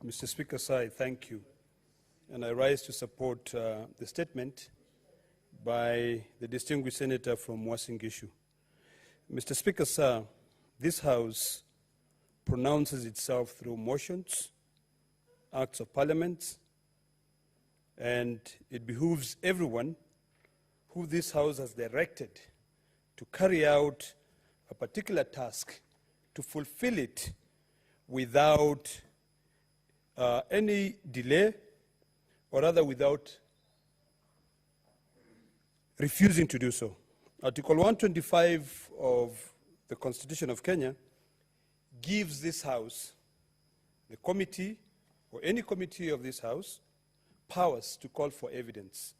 Mr. Speaker, sir, I thank you. And I rise to support the statement by the distinguished senator from Wasingishu. Mr. Speaker, sir, this House pronounces itself through motions, acts of parliament, and it behooves everyone who this House has directed to carry out a particular task to fulfill it without any delay, or rather without refusing to do so. Article 125 of the Constitution of Kenya gives this House, the committee, or any committee of this House, powers to call for evidence.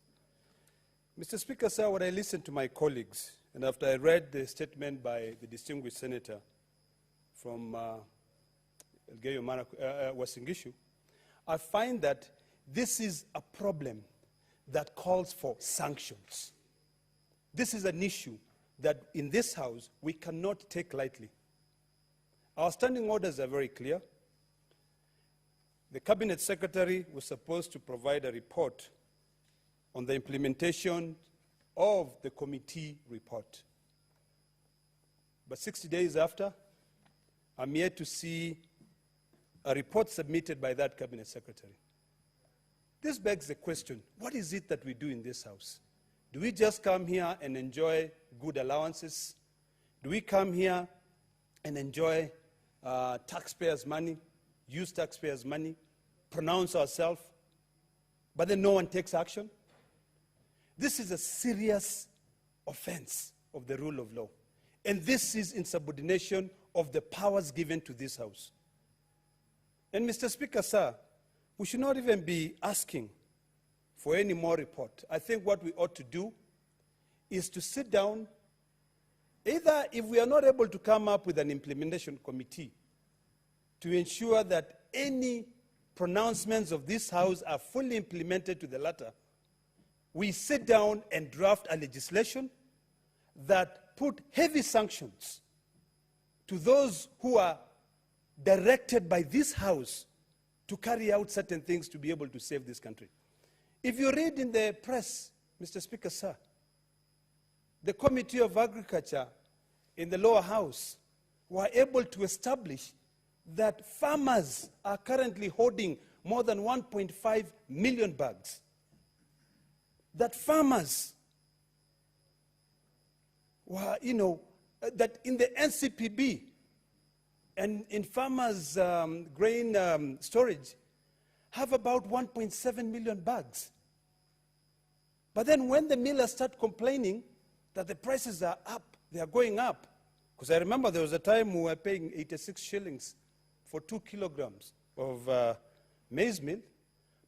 Mr. Speaker, sir, when I listened to my colleagues, and after I read the statement by the distinguished senator from Wasingishu, I find that this is a problem that calls for sanctions. This is an issue that in this House we cannot take lightly. Our standing orders are very clear. The Cabinet Secretary was supposed to provide a report on the implementation of the committee report. But 60 days after, I'm yet to see a report submitted by that Cabinet Secretary. This begs the question, what is it that we do in this House? Do we just come here and enjoy good allowances? Do we come here and enjoy taxpayers' money, use taxpayers' money, pronounce ourselves, but then no one takes action? This is a serious offense of the rule of law. And this is insubordination of the powers given to this House. And Mr. Speaker, sir, we should not even be asking for any more report. I think what we ought to do is to sit down, either if we are not able to come up with an implementation committee to ensure that any pronouncements of this House are fully implemented to the letter, we sit down and draft a legislation that put heavy sanctions to those who are directed by this House to carry out certain things to be able to save this country. If you read in the press, Mr. Speaker, sir, the Committee of Agriculture in the lower house were able to establish that farmers are currently holding more than 1.5 million bags. That farmers were, that in the NCPB and in farmers' grain storage have about 1.7 million bags. But then when the millers start complaining that the prices are up, they are going up, because I remember there was a time we were paying 86 shillings for 2 kilograms of maize meal,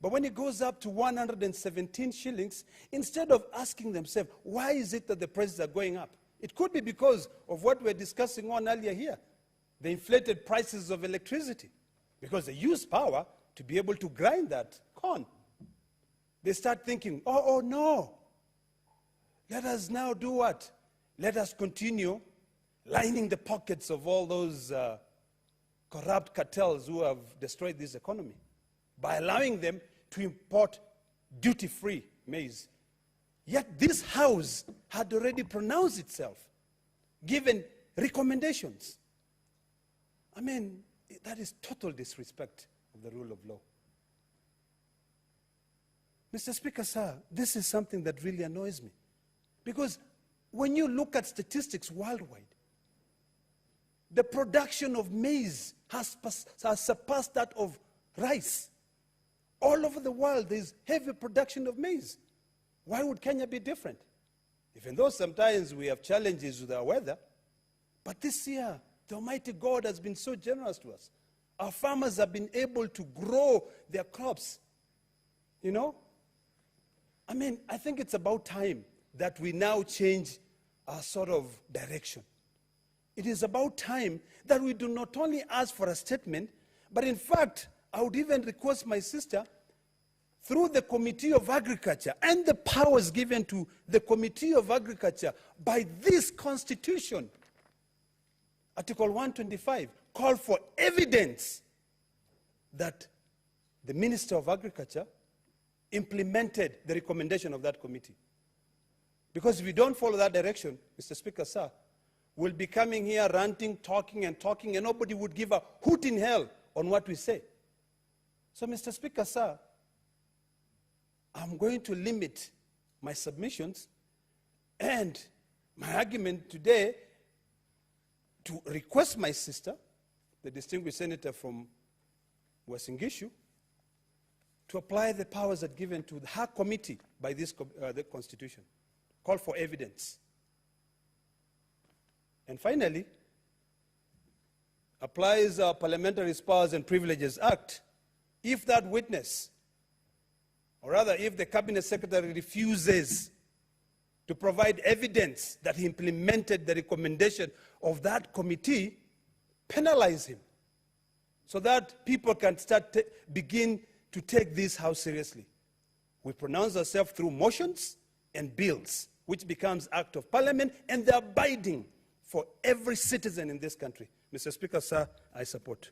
but when it goes up to 117 shillings, instead of asking themselves, why is it that the prices are going up? It could be because of what we were discussing on earlier here, the inflated prices of electricity, because they use power to be able to grind that corn. They start thinking, oh no, let us now do what? Let us continue lining the pockets of all those corrupt cartels who have destroyed this economy by allowing them to import duty-free maize. Yet this House had already pronounced itself, given recommendations. I mean, that is total disrespect of the rule of law. Mr. Speaker, sir, this is something that really annoys me. Because when you look at statistics worldwide, the production of maize has surpassed that of rice. All over the world, there's heavy production of maize. Why would Kenya be different? Even though sometimes we have challenges with our weather, but this year, the Almighty God has been so generous to us. Our farmers have been able to grow their crops. I mean, I think it's about time that we now change our sort of direction. It is about time that we do not only ask for a statement, but in fact, I would even request my sister, through the Committee of Agriculture and the powers given to the Committee of Agriculture by this Constitution, Article 125, call for evidence that the Minister of Agriculture implemented the recommendation of that committee. Because if we don't follow that direction, Mr. Speaker, sir, we'll be coming here ranting, talking, and nobody would give a hoot in hell on what we say. So, Mr. Speaker, sir, I'm going to limit my submissions and my argument today to request my sister, the distinguished senator from Wasingishu, to apply the powers that are given to her committee by this the Constitution. Call for evidence. And finally, applies our Parliamentary Powers and Privileges Act if that witness, or rather if the Cabinet Secretary refuses to provide evidence that he implemented the recommendation of that committee, penalize him so that people can begin to take this House seriously. We pronounce ourselves through motions and bills, which becomes Act of Parliament, and they're binding for every citizen in this country. Mr. Speaker, sir, I support.